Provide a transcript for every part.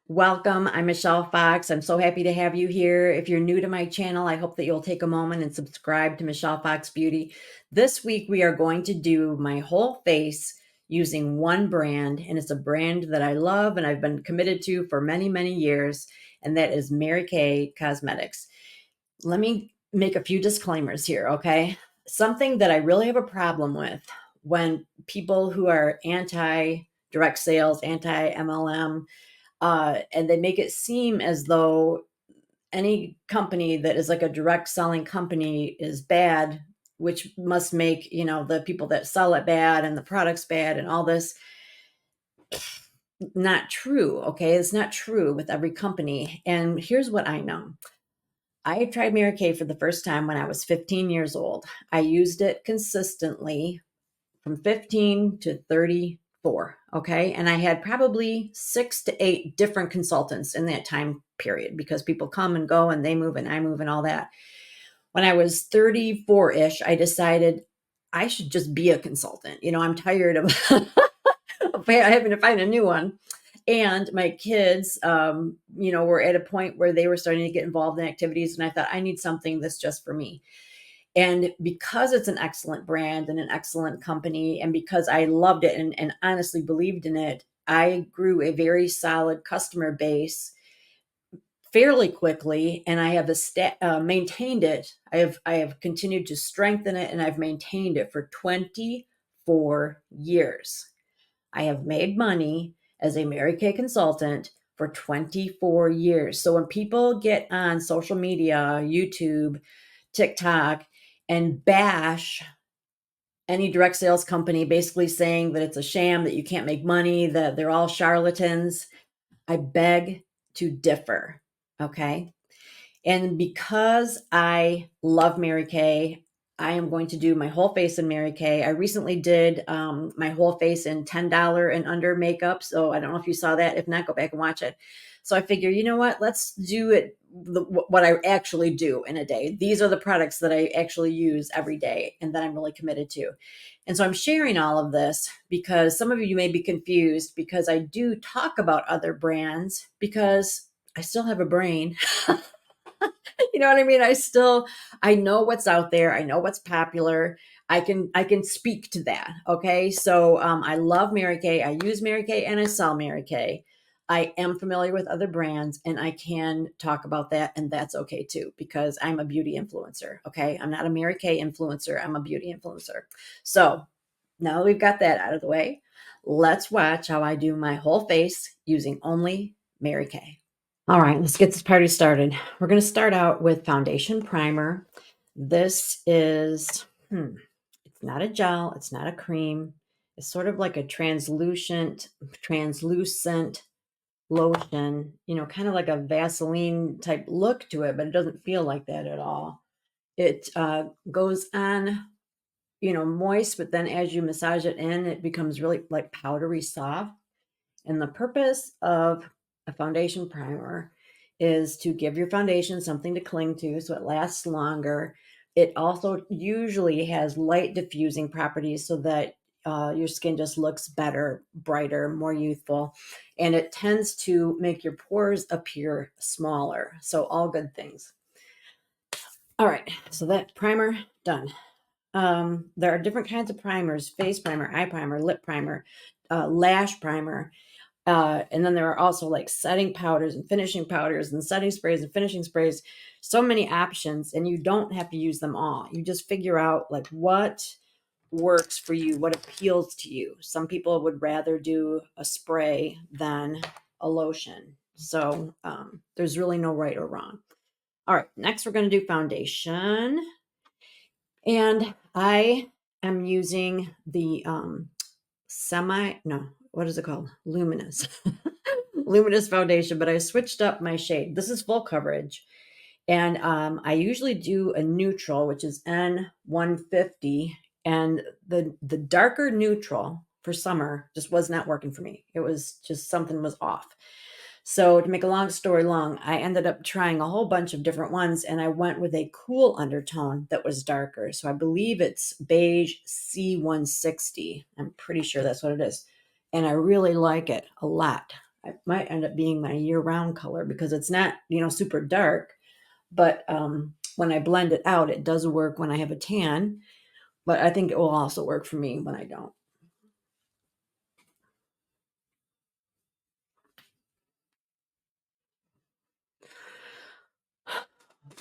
Welcome. I'm Michelle Fox. I'm so happy to have you here. If you're new to my channel, I hope that you'll take a moment and subscribe to Michelle Fox Beauty. This week, we are going to do my whole face using one brand, and it's a brand that I love and I've been committed to for many, many years, and that is Mary Kay Cosmetics. Let me make a few disclaimers here, okay? Something that I really have a problem with when people who are anti direct sales, anti MLM, and they make it seem as though any company that is like a direct selling company is bad, which must make, the people that sell it bad and the products bad and all this. Not true. Okay. It's not true with every company. And here's what I know. I tried Mary Kay for the first time when I was 15 years old. I used it consistently from 15 to 34. Okay. And I had probably 6 to 8 different consultants in that time period because people come and go and they move and I move and all that. When I was 34-ish, I decided I should just be a consultant. I'm tired of having to find a new one. And my kids, were at a point where they were starting to get involved in activities. And I thought, I need something that's just for me. And because it's an excellent brand and an excellent company, and because I loved it and honestly believed in it, I grew a very solid customer base fairly quickly, and I have maintained it. I have continued to strengthen it, and I've maintained it for 24 years. I have made money as a Mary Kay consultant for 24 years. So when people get on social media, YouTube, TikTok, and bash any direct sales company, basically saying that it's a sham, that you can't make money, that they're all charlatans, I beg to differ. Okay. And because I love Mary Kay, I am going to do my whole face in Mary Kay. I recently did my whole face in $10 and under makeup. So I don't know if you saw that. If not, go back and watch it. So I figure, you know what? Let's do it what I actually do in a day. These are the products that I actually use every day and that I'm really committed to. And so I'm sharing all of this because some of you may be confused because I do talk about other brands because I still have a brain. You know what I mean? I know what's out there. I know what's popular. I can speak to that. Okay. So I love Mary Kay. I use Mary Kay and I sell Mary Kay. I am familiar with other brands and I can talk about that, and that's okay too, because I'm a beauty influencer. Okay. I'm not a Mary Kay influencer. I'm a beauty influencer. So now that we've got that out of the way, let's watch how I do my whole face using only Mary Kay. All right, let's get this party started. We're going to start out with foundation primer. This is, it's not a gel, it's not a cream. It's sort of like a translucent lotion, kind of like a Vaseline type look to it, but it doesn't feel like that at all. It goes on, moist, but then as you massage it in, it becomes really like powdery soft. And the purpose of a foundation primer is to give your foundation something to cling to so it lasts longer. It also usually has light diffusing properties so that your skin just looks better, brighter, more youthful. And it tends to make your pores appear smaller. So all good things. All right, so that primer done. There are different kinds of primers: face primer, eye primer, lip primer, lash primer. And then there are also like setting powders and finishing powders and setting sprays and finishing sprays. So many options, and you don't have to use them all. You just figure out like what works for you, what appeals to you. Some people would rather do a spray than a lotion. So there's really no right or wrong. All right, next we're going to do foundation. And I am using the what is it called? Luminous. Luminous foundation, but I switched up my shade. This is full coverage. And I usually do a neutral, which is N150. And the darker neutral for summer just was not working for me. It was just something was off. So to make a long story long, I ended up trying a whole bunch of different ones, and I went with a cool undertone that was darker. So I believe it's beige C160. I'm pretty sure that's what it is. And I really like it a lot. It might end up being my year-round color because it's not, super dark, but when I blend it out, it does work when I have a tan, but I think it will also work for me when I don't.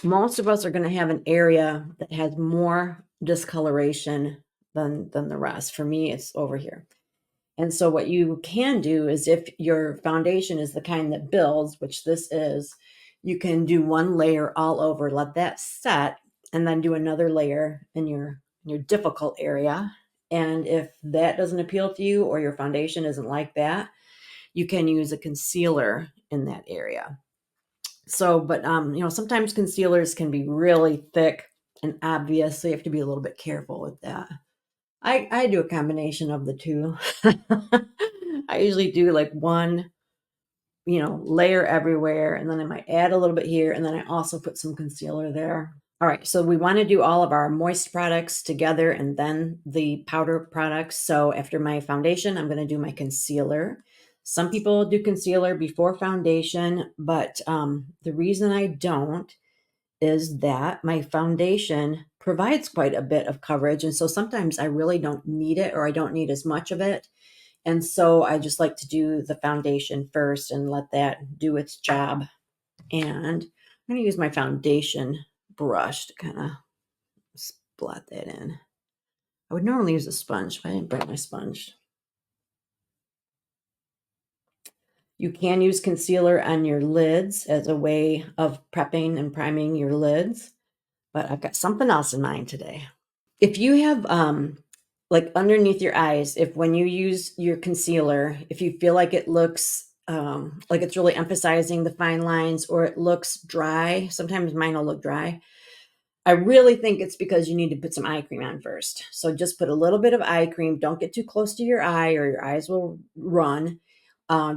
Most of us are going to have an area that has more discoloration than the rest. For me, it's over here. And so what you can do is if your foundation is the kind that builds, which this is, you can do one layer all over, let that set, and then do another layer in your difficult area. And if that doesn't appeal to you or your foundation isn't like that, you can use a concealer in that area. So, but sometimes concealers can be really thick and obvious, so you have to be a little bit careful with that. I do a combination of the two. I usually do like one, layer everywhere, and then I might add a little bit here, and then I also put some concealer there. All right, so we want to do all of our moist products together and then the powder products. So after my foundation, I'm going to do my concealer. Some people do concealer before foundation, but the reason I don't is that my foundation provides quite a bit of coverage. And so sometimes I really don't need it, or I don't need as much of it. And so I just like to do the foundation first and let that do its job. And I'm going to use my foundation brush to kind of blot that in. I would normally use a sponge, but I didn't bring my sponge. You can use concealer on your lids as a way of prepping and priming your lids, but I've got something else in mind today. If you have like underneath your eyes, if when you use your concealer, if you feel like it looks like it's really emphasizing the fine lines, or it looks dry, sometimes mine will look dry. I really think it's because you need to put some eye cream on first. So just put a little bit of eye cream. Don't get too close to your eye or your eyes will run.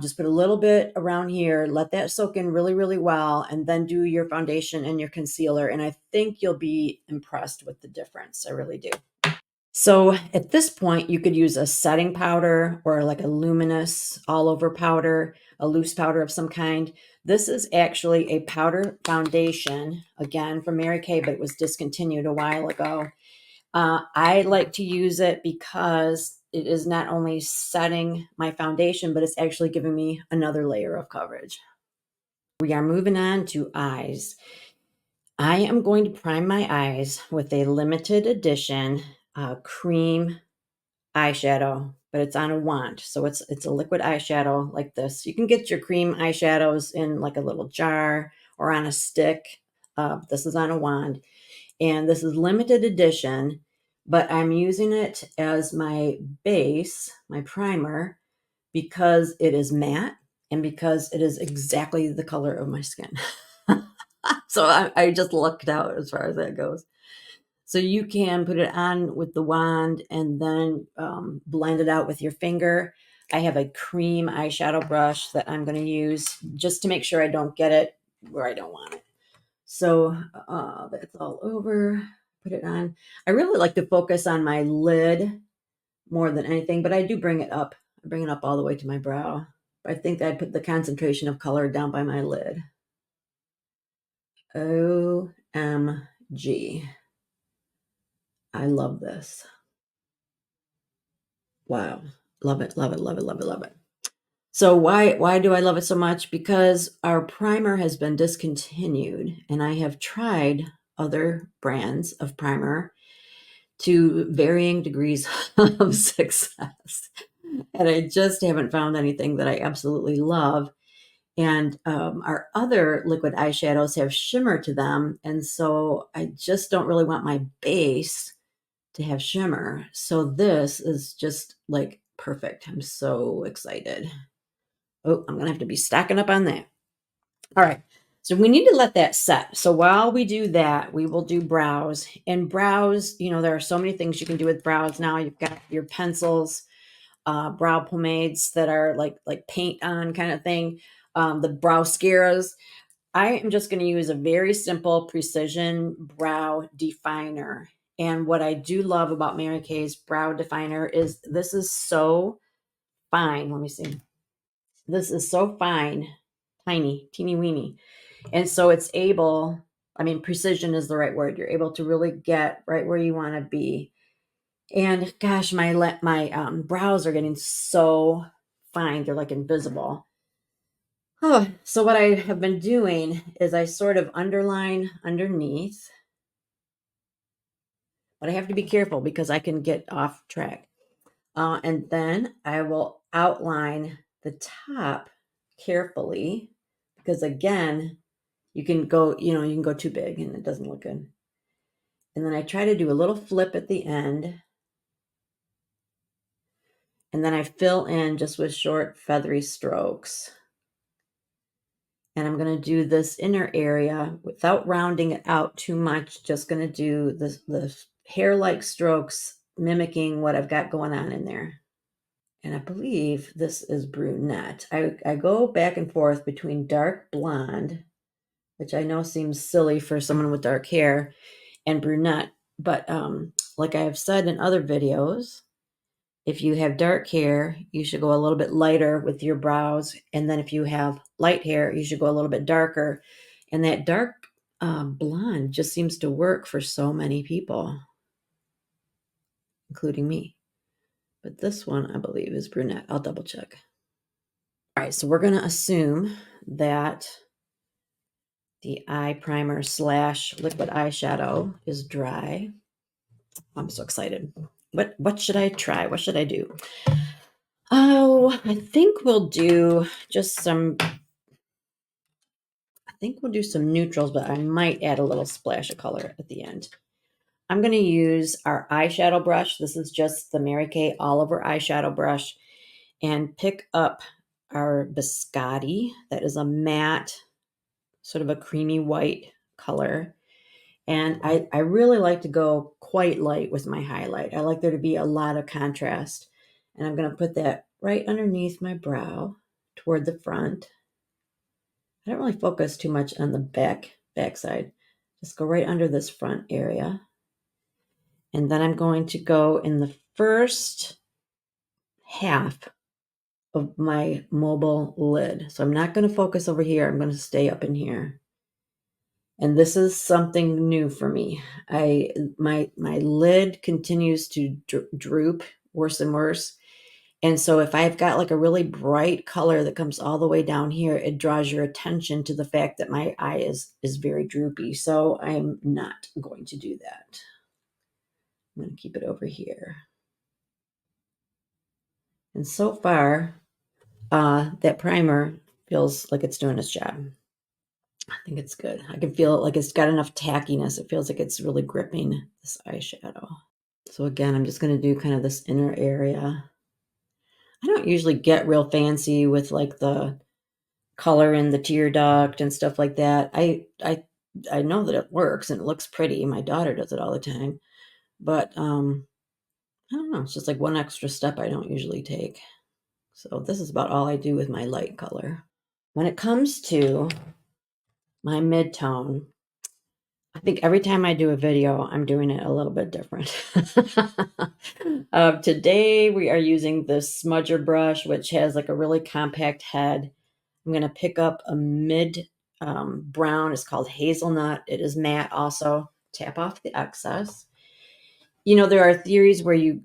Just put a little bit around here. Let that soak in really, really well, and then do your foundation and your concealer. And I think you'll be impressed with the difference. I really do. So at this point, you could use a setting powder or like a luminous all over powder, a loose powder of some kind. This is actually a powder foundation, again from Mary Kay, but it was discontinued a while ago. I like to use it because it is not only setting my foundation, but it's actually giving me another layer of coverage. We are moving on to eyes. I am going to prime my eyes with a limited edition cream eyeshadow, but it's on a wand. So it's a liquid eyeshadow like this. You can get your cream eyeshadows in like a little jar or on a stick. This is on a wand, and this is limited edition, but I'm using it as my base, my primer, because it is matte and because it is exactly the color of my skin. So I just lucked out as far as that goes. So you can put it on with the wand and then blend it out with your finger. I have a cream eyeshadow brush that I'm going to use just to make sure I don't get it where I don't want it. So that's all over. Put it on. I really like to focus on my lid more than anything, but I do bring it up. I bring it up all the way to my brow. I think I put the concentration of color down by my lid. OMG. I love this. Wow. Love it, love it, love it, love it, love it. So why do I love it so much? Because our primer has been discontinued, and I have tried other brands of primer to varying degrees of success. And I just haven't found anything that I absolutely love. And our other liquid eyeshadows have shimmer to them. And so I just don't really want my base to have shimmer. So this is just like perfect. I'm so excited. Oh, I'm going to have to be stocking up on that. All right. So we need to let that set. So while we do that, we will do brows. And brows, there are so many things you can do with brows now. You've got your pencils, brow pomades that are like paint on kind of thing, the brow mascaras. I am just going to use a very simple precision brow definer. And what I do love about Mary Kay's brow definer is this is so fine. Let me see. This is so fine, tiny, teeny weeny. And so it's able, I mean, precision is the right word. You're able to really get right where you want to be. And gosh, my brows are getting so fine. They're like invisible. Oh, so what I have been doing is I sort of underline underneath, but I have to be careful because I can get off track. And then I will outline the top carefully because again, you can go too big and it doesn't look good. And then I try to do a little flip at the end. And then I fill in just with short feathery strokes. And I'm going to do this inner area without rounding it out too much. Just going to do the hair-like strokes mimicking what I've got going on in there. And I believe this is brunette. I go back and forth between dark blonde, which I know seems silly for someone with dark hair, and brunette. But like I have said in other videos, if you have dark hair, you should go a little bit lighter with your brows. And then if you have light hair, you should go a little bit darker. And that dark blonde just seems to work for so many people, including me. But this one, I believe, is brunette. I'll double check. All right, so we're going to assume that the eye primer / liquid eyeshadow is dry. I'm so excited. What should I try? What should I do? Oh, I think we'll do some neutrals, but I might add a little splash of color at the end. I'm going to use our eyeshadow brush. This is just the Mary Kay All Over eyeshadow brush, and pick up our Biscotti. That is a matte, sort of a creamy white color. And I really like to go quite light with my highlight. I like there to be a lot of contrast. And I'm going to put that right underneath my brow toward the front. I don't really focus too much on the backside. Just go right under this front area. And then I'm going to go in the first half of my mobile lid. So I'm not going to focus over here. I'm going to stay up in here. And this is something new for me. My lid continues to droop worse and worse. And so if I've got like a really bright color that comes all the way down here, it draws your attention to the fact that my eye is very droopy. So I'm not going to do that. I'm going to keep it over here. And so far, that primer feels like it's doing its job. I think it's good. I can feel it like it's got enough tackiness. It feels like it's really gripping this eyeshadow. So again, I'm just going to do kind of this inner area. I don't usually get real fancy with like the color in the tear duct and stuff like that. I know that it works and it looks pretty. My daughter does it all the time. But I don't know. It's just like one extra step I don't usually take. So this is about all I do with my light color. When it comes to my mid-tone, I think every time I do a video, I'm doing it a little bit different. Today, we are using this smudger brush, which has like a really compact head. I'm going to pick up a mid brown. It's called Hazelnut. It is matte also. Tap off the excess. You know, there are theories where you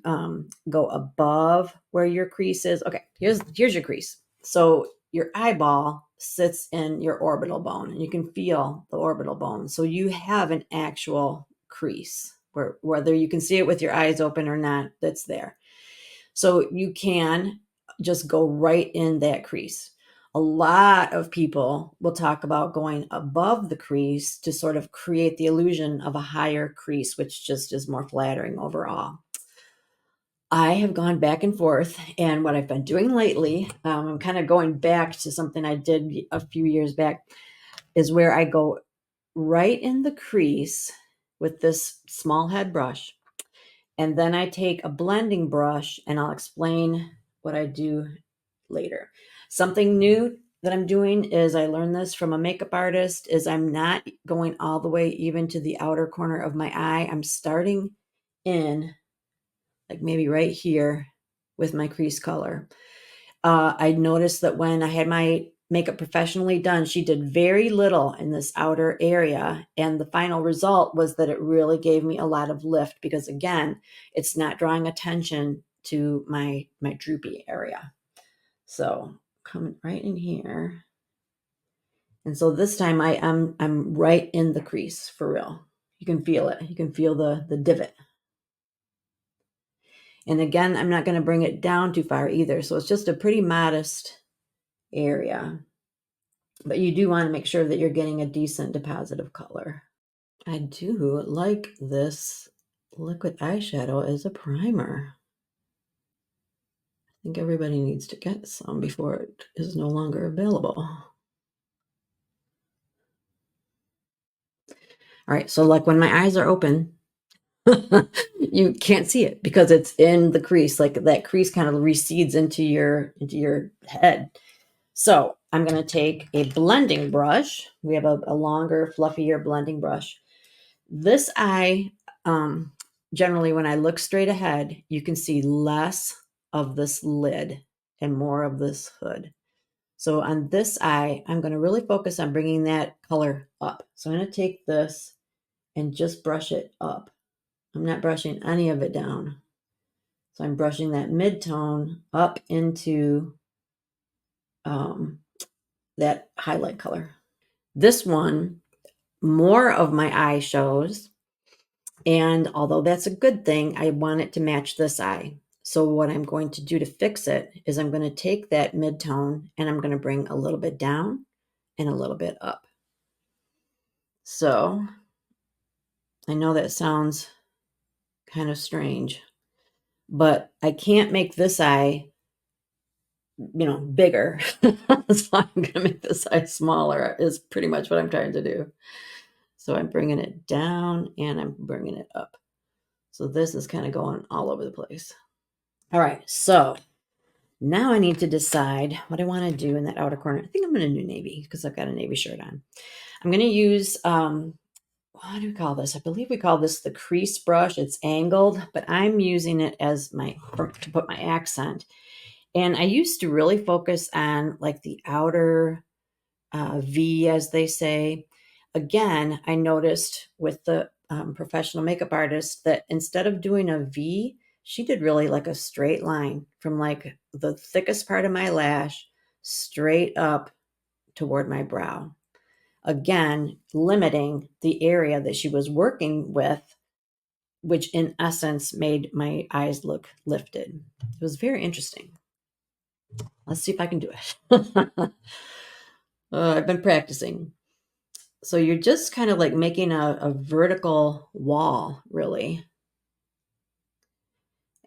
go above where your crease is. Okay, here's your crease. So your eyeball sits in your orbital bone, and you can feel the orbital bone. So you have an actual crease, whether you can see it with your eyes open or not, that's there. So you can just go right in that crease. A lot of people will talk about going above the crease to sort of create the illusion of a higher crease, which just is more flattering overall. I have gone back and forth, and what I've been doing lately, I'm kind of going back to something I did a few years back, is where I go right in the crease with this small head brush. And then I take a blending brush, and I'll explain what I do later. Something new that I'm doing is I learned this from a makeup artist is I'm not going all the way even to the outer corner of my eye. I'm starting in like maybe right here with my crease color. I noticed that when I had my makeup professionally done, she did very little in this outer area. And the final result was that it really gave me a lot of lift because, again, it's not drawing attention to my droopy area. So coming right in here. And so this time I'm right in the crease for real. You can feel it. You can feel the divot. And again, I'm not going to bring it down too far either. So it's just a pretty modest area. But you do want to make sure that you're getting a decent deposit of color. I do like this liquid eyeshadow as a primer. I think everybody needs to get some before it is no longer available. All right, so like when my eyes are open, you can't see it because it's in the crease. Like that crease kind of recedes into your head. So I'm going to take a blending brush. We have a longer, fluffier blending brush. This eye, generally when I look straight ahead, you can see less of this lid and more of this hood. So on this eye, I'm going to really focus on bringing that color up. So I'm going to take this and just brush it up. I'm not brushing any of it down. So I'm brushing that mid-tone up into that highlight color. This one, more of my eye shows. And although that's a good thing, I want it to match this eye. So what I'm going to do to fix it is I'm going to take that mid-tone and I'm going to bring a little bit down and a little bit up. So I know that sounds kind of strange, but I can't make this eye, bigger. So I'm going to make this eye smaller is pretty much what I'm trying to do. So I'm bringing it down and I'm bringing it up. So this is kind of going all over the place. All right, so now I need to decide what I want to do in that outer corner. I think I'm going to do navy because I've got a navy shirt on. I'm going to use, what do we call this? I believe we call this the crease brush. It's angled, but I'm using it as to put my accent. And I used to really focus on like the outer V, as they say. Again, I noticed with the professional makeup artist that instead of doing a V, she did really like a straight line from like the thickest part of my lash straight up toward my brow. Again, limiting the area that she was working with, which in essence made my eyes look lifted. It was very interesting. Let's see if I can do it. I've been practicing. So you're just kind of like making a vertical wall, really.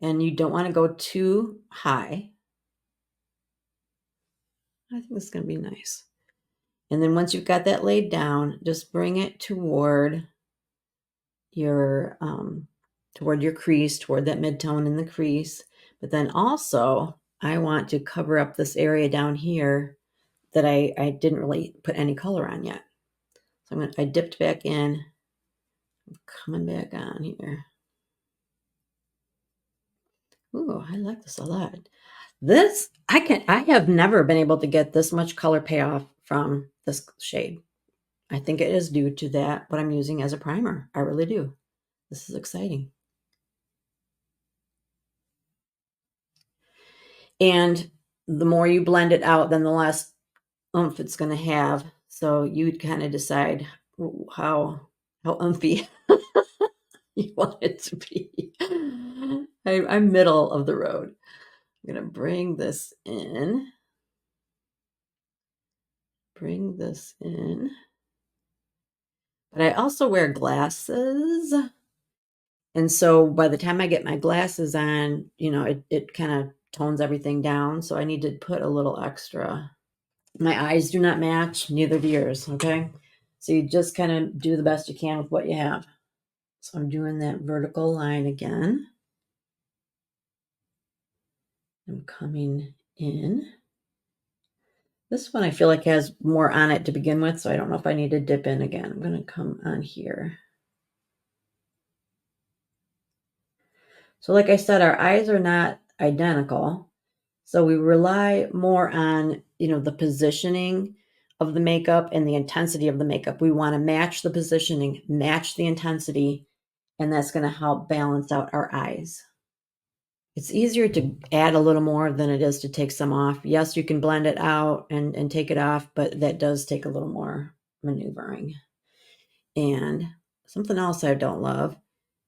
And you don't want to go too high. I think this is going to be nice. And then once you've got that laid down, just bring it toward your crease, toward that mid-tone in the crease. But then also, I want to cover up this area down here that I didn't really put any color on yet. So I dipped back in. I'm coming back on here. Ooh, I like this a lot. This, I have never been able to get this much color payoff from this shade. I think it is due to that, what I'm using as a primer. I really do. This is exciting. And the more you blend it out, then the less oomph it's going to have. So you'd kind of decide how umphy you want it to be. I'm middle of the road. I'm going to bring this in. But I also wear glasses. And so by the time I get my glasses on, it kind of tones everything down. So I need to put a little extra. My eyes do not match, neither do yours, okay? So you just kind of do the best you can with what you have. So I'm doing that vertical line again. I'm coming in. This one I feel like has more on it to begin with, so I don't know if I need to dip in again. I'm going to come on here. So like I said, our eyes are not identical. So we rely more on, the positioning of the makeup and the intensity of the makeup. We want to match the positioning, match the intensity, and that's going to help balance out our eyes. It's easier to add a little more than it is to take some off. Yes, you can blend it out and take it off, but that does take a little more maneuvering. And something else I don't love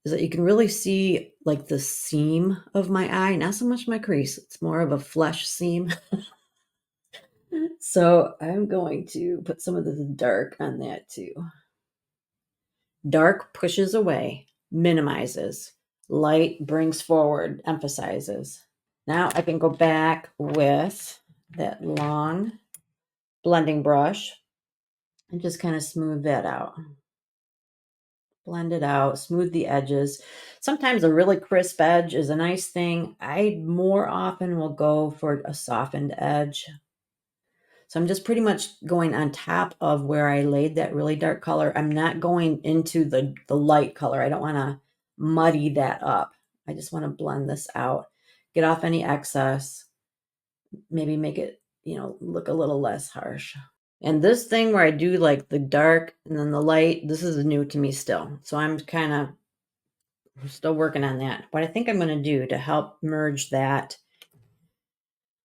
is that you can really see like the seam of my eye, not so much my crease. It's more of a flesh seam. So I'm going to put some of this dark on that too. Dark pushes away, minimizes. Light brings forward, emphasizes. Now I can go back with that long blending brush and just kind of smooth that out. Blend it out, smooth the edges. Sometimes a really crisp edge is a nice thing. I more often will go for a softened edge. So I'm just pretty much going on top of where I laid that really dark color. I'm not going into the light color. I don't want to muddy that up. I just want to blend this out, get off any excess, maybe make it, look a little less harsh. And this thing where I do like the dark and then the light, this is new to me still. So I'm kind of still working on that. What I think I'm going to do to help merge that,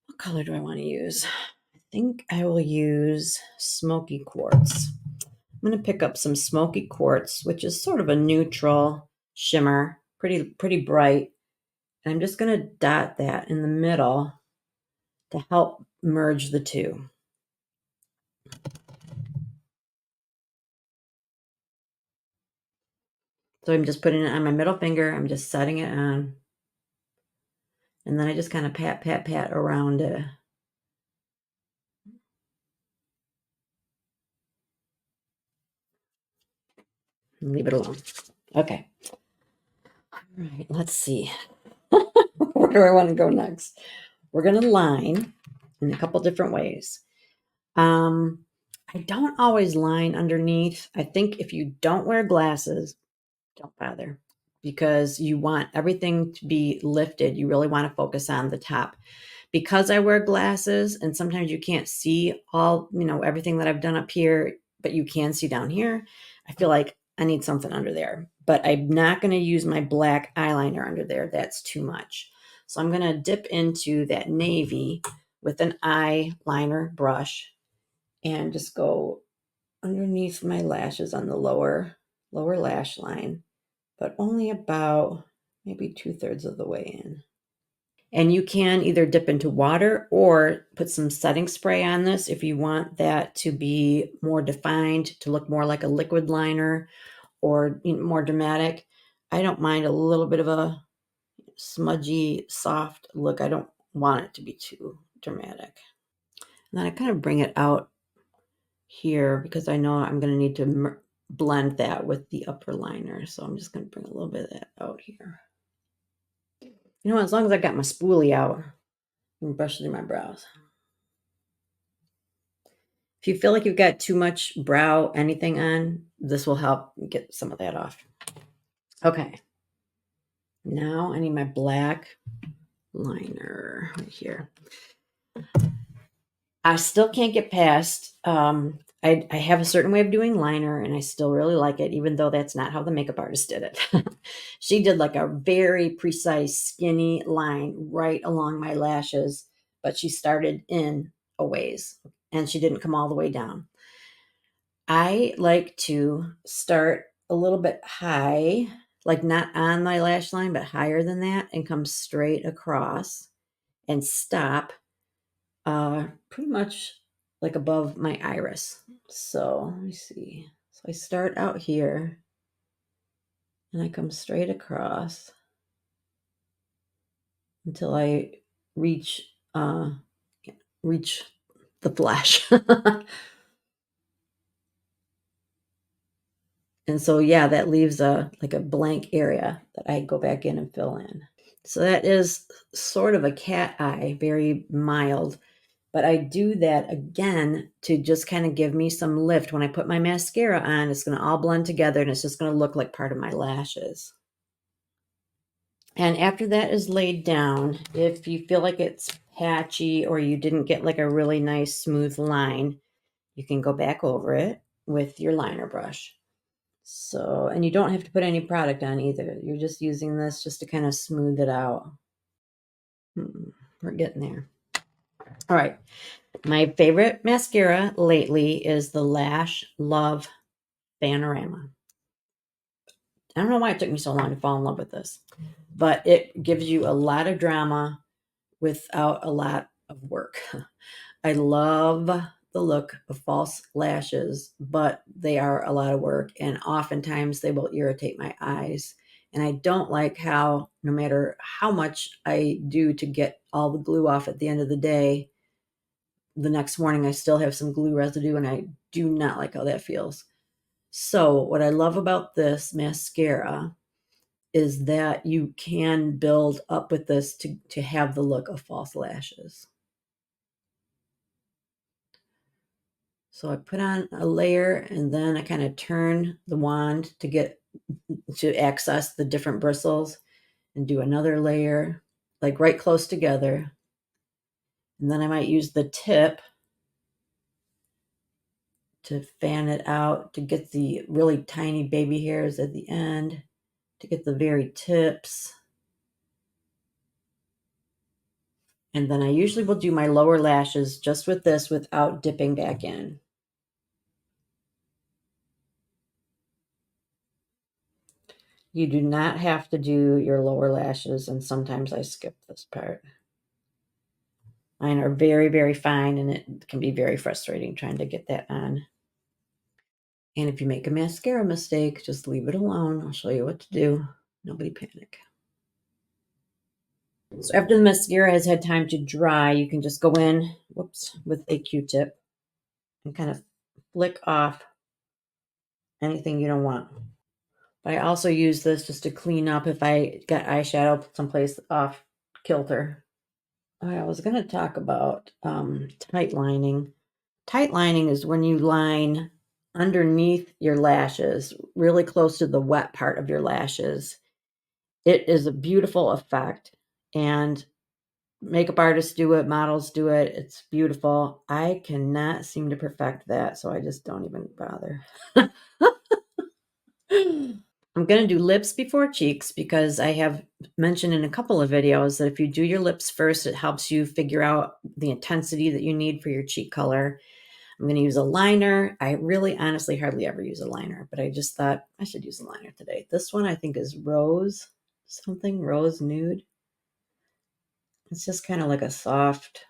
what color do I want to use? I think I will use Smoky Quartz. I'm going to pick up some Smoky Quartz, which is sort of a neutral shimmer, pretty bright. And I'm just going to dot that in the middle to help merge the two. So I'm just putting it on my middle finger. I'm just setting it on. And then I just kind of pat, pat, pat around it. And leave it alone. Okay. All right, let's see. Where do I want to go next? We're going to line in a couple different ways. I don't always line underneath. I think if you don't wear glasses, don't bother because you want everything to be lifted. You really want to focus on the top. Because I wear glasses and sometimes you can't see all, everything that I've done up here, but you can see down here. I feel like I need something under there, but I'm not going to use my black eyeliner under there. That's too much. So I'm going to dip into that navy with an eyeliner brush and just go underneath my lashes on the lower lash line, but only about maybe 2/3 of the way in. And you can either dip into water or put some setting spray on this if you want that to be more defined, to look more like a liquid liner or more dramatic. I don't mind a little bit of a smudgy, soft look. I don't want it to be too dramatic. And then I kind of bring it out here because I know I'm going to need to blend that with the upper liner. So I'm just going to bring a little bit of that out here. As long as I got my spoolie out and brush through my brows. If you feel like you've got too much brow anything on, this will help get some of that off. Okay. Now I need my black liner right here. I still can't get past, I have a certain way of doing liner and I still really like it, even though that's not how the makeup artist did it. She did like a very precise skinny line right along my lashes, but she started in a ways and she didn't come all the way down. I like to start a little bit high, like not on my lash line, but higher than that, and come straight across and stop pretty much like above my iris. So let me see. So I start out here and I come straight across until I reach the flash. And so, yeah, that leaves like a blank area that I go back in and fill in. So that is sort of a cat eye, very mild. But I do that again to just kind of give me some lift. When I put my mascara on, it's going to all blend together and it's just going to look like part of my lashes. And after that is laid down, if you feel like it's patchy or you didn't get like a really nice smooth line, you can go back over it with your liner brush. So, and you don't have to put any product on either. You're just using this just to kind of smooth it out. We're getting there. All right. My favorite mascara lately is the Lash Love Panorama. I don't know why it took me so long to fall in love with this, but it gives you a lot of drama without a lot of work. I love the look of false lashes, but they are a lot of work, and oftentimes they will irritate my eyes. And I don't like how, no matter how much I do to get all the glue off at the end of the day, the next morning I still have some glue residue, and I do not like how that feels. So what I love about this mascara is that you can build up with this to have the look of false lashes. So I put on a layer and then I kind of turn the wand to access the different bristles and do another layer, like right close together. And then I might use the tip to fan it out to get the really tiny baby hairs at the end, to get the very tips. And then I usually will do my lower lashes just with this without dipping back in. You do not have to do your lower lashes, and sometimes I skip this part. Mine are very, very fine, and it can be very frustrating trying to get that on. And if you make a mascara mistake, just leave it alone. I'll show you what to do. Nobody panic. So after the mascara has had time to dry, you can just go in, with a Q-tip and kind of flick off anything you don't want. But I also use this just to clean up if I got eyeshadow someplace off kilter. I was going to talk about tight lining. Tight lining is when you line underneath your lashes, really close to the wet part of your lashes. It is a beautiful effect, and makeup artists do it, models do it. It's beautiful. I cannot seem to perfect that, so I just don't even bother. I'm going to do lips before cheeks because I have mentioned in a couple of videos that if you do your lips first, it helps you figure out the intensity that you need for your cheek color. I'm going to use a liner. I really honestly hardly ever use a liner, but I just thought I should use a liner today. This one I think is Rose Nude. It's just kind of like a soft,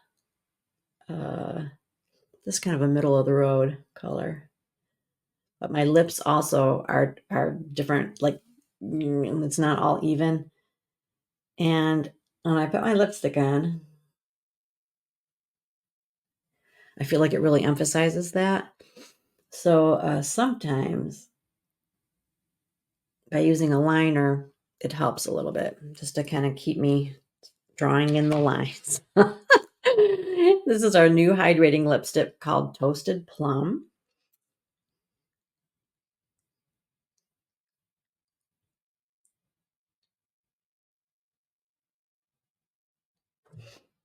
just kind of a middle of the road color. But my lips also are different, like it's not all even. And when I put my lipstick on, I feel like it really emphasizes that. So sometimes by using a liner, it helps a little bit just to kind of keep me drawing in the lines. This is our new hydrating lipstick called Toasted Plum.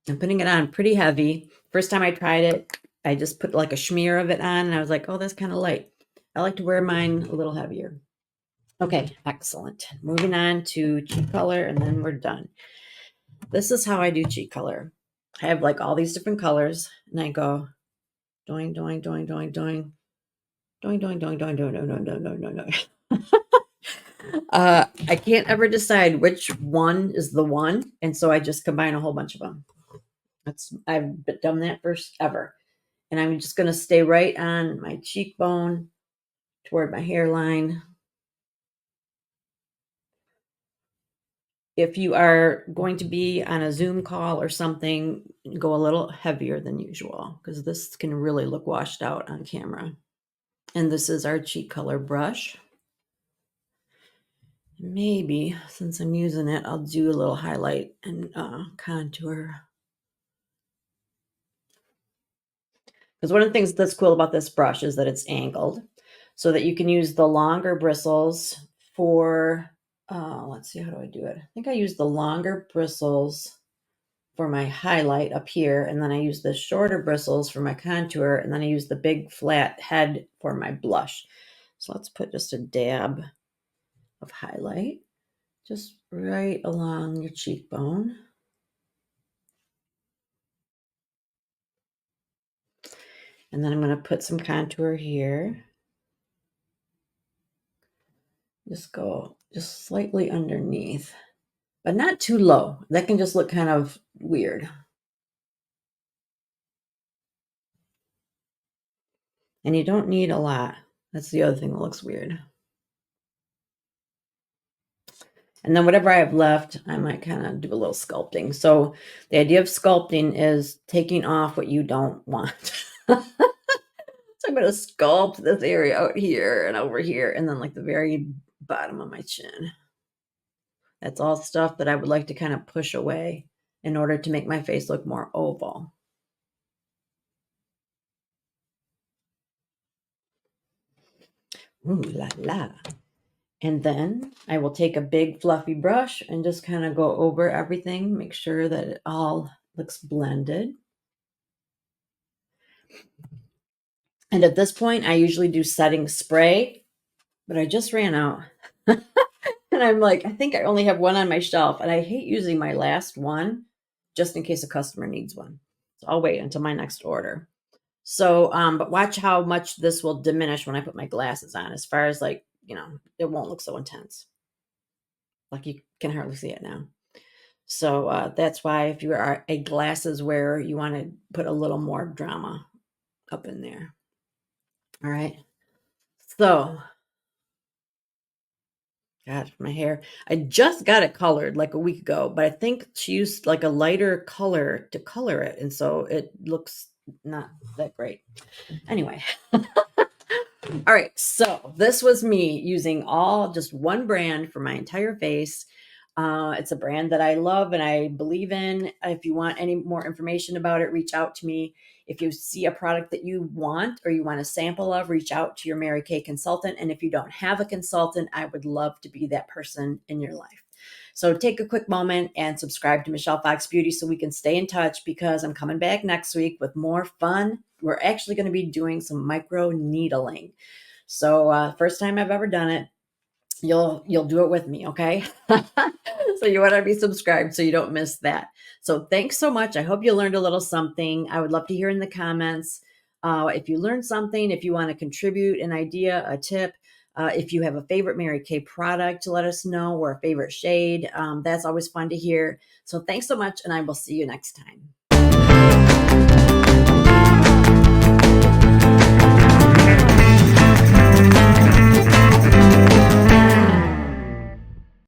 I'm putting it on pretty heavy. First time I tried it, I just put like a smear of it on and I was like, oh, that's kind of light. I like to wear mine a little heavier. Okay, excellent. Moving on to cheek color and then we're done. This is how I do cheek color. I have like all these different colors and I go doing, doing, doing, doing, doing, doing, doing, doing, doing, doing, doing, doing, doing, doing, doing. I can't ever decide which one is the one, and so I just combine a whole bunch of them. I've done that first ever, and I'm just going to stay right on my cheekbone toward my hairline. If you are going to be on a Zoom call or something, go a little heavier than usual because this can really look washed out on camera. And this is our cheek color brush. Maybe since I'm using it, I'll do a little highlight and contour. Because one of the things that's cool about this brush is that it's angled so that you can use the longer bristles for, let's see, how do I do it? I think I use the longer bristles for my highlight up here, and then I use the shorter bristles for my contour, and then I use the big flat head for my blush. So let's put just a dab of highlight just right along your cheekbone. And then I'm going to put some contour here. Just go just slightly underneath, but not too low. That can just look kind of weird. And you don't need a lot. That's the other thing that looks weird. And then whatever I have left, I might kind of do a little sculpting. So the idea of sculpting is taking off what you don't want. So I'm going to sculpt this area out here and over here, and then like the very bottom of my chin. That's all stuff that I would like to kind of push away in order to make my face look more oval. Ooh la la. And then I will take a big fluffy brush and just kind of go over everything, make sure that it all looks blended. And at this point, I usually do setting spray, but I just ran out. And I'm like, I think I only have one on my shelf, and I hate using my last one just in case a customer needs one. So I'll wait until my next order. So, but watch how much this will diminish when I put my glasses on, as far as like, it won't look so intense. Like you can hardly see it now. So that's why if you are a glasses wearer, you want to put a little more drama up in there. All right. So, God, my hair. I just got it colored like a week ago, but I think she used like a lighter color to color it. And so it looks not that great. Anyway. All right, so this was me using just one brand for my entire face. It's a brand that I love and I believe in. If you want any more information about it, reach out to me. If you see a product that you want or you want a sample of, reach out to your Mary Kay consultant. And if you don't have a consultant, I would love to be that person in your life. So take a quick moment and subscribe to Michelle Fox Beauty so we can stay in touch, because I'm coming back next week with more fun. We're actually going to be doing some micro needling. So first time I've ever done it. You'll do it with me, okay? So you want to be subscribed so you don't miss that. So thanks so much. I hope you learned a little something. I would love to hear in the comments if you learned something, if you want to contribute an idea, a tip, if you have a favorite Mary Kay product to let us know, or a favorite shade. That's always fun to hear. So thanks so much, and I will see you next time.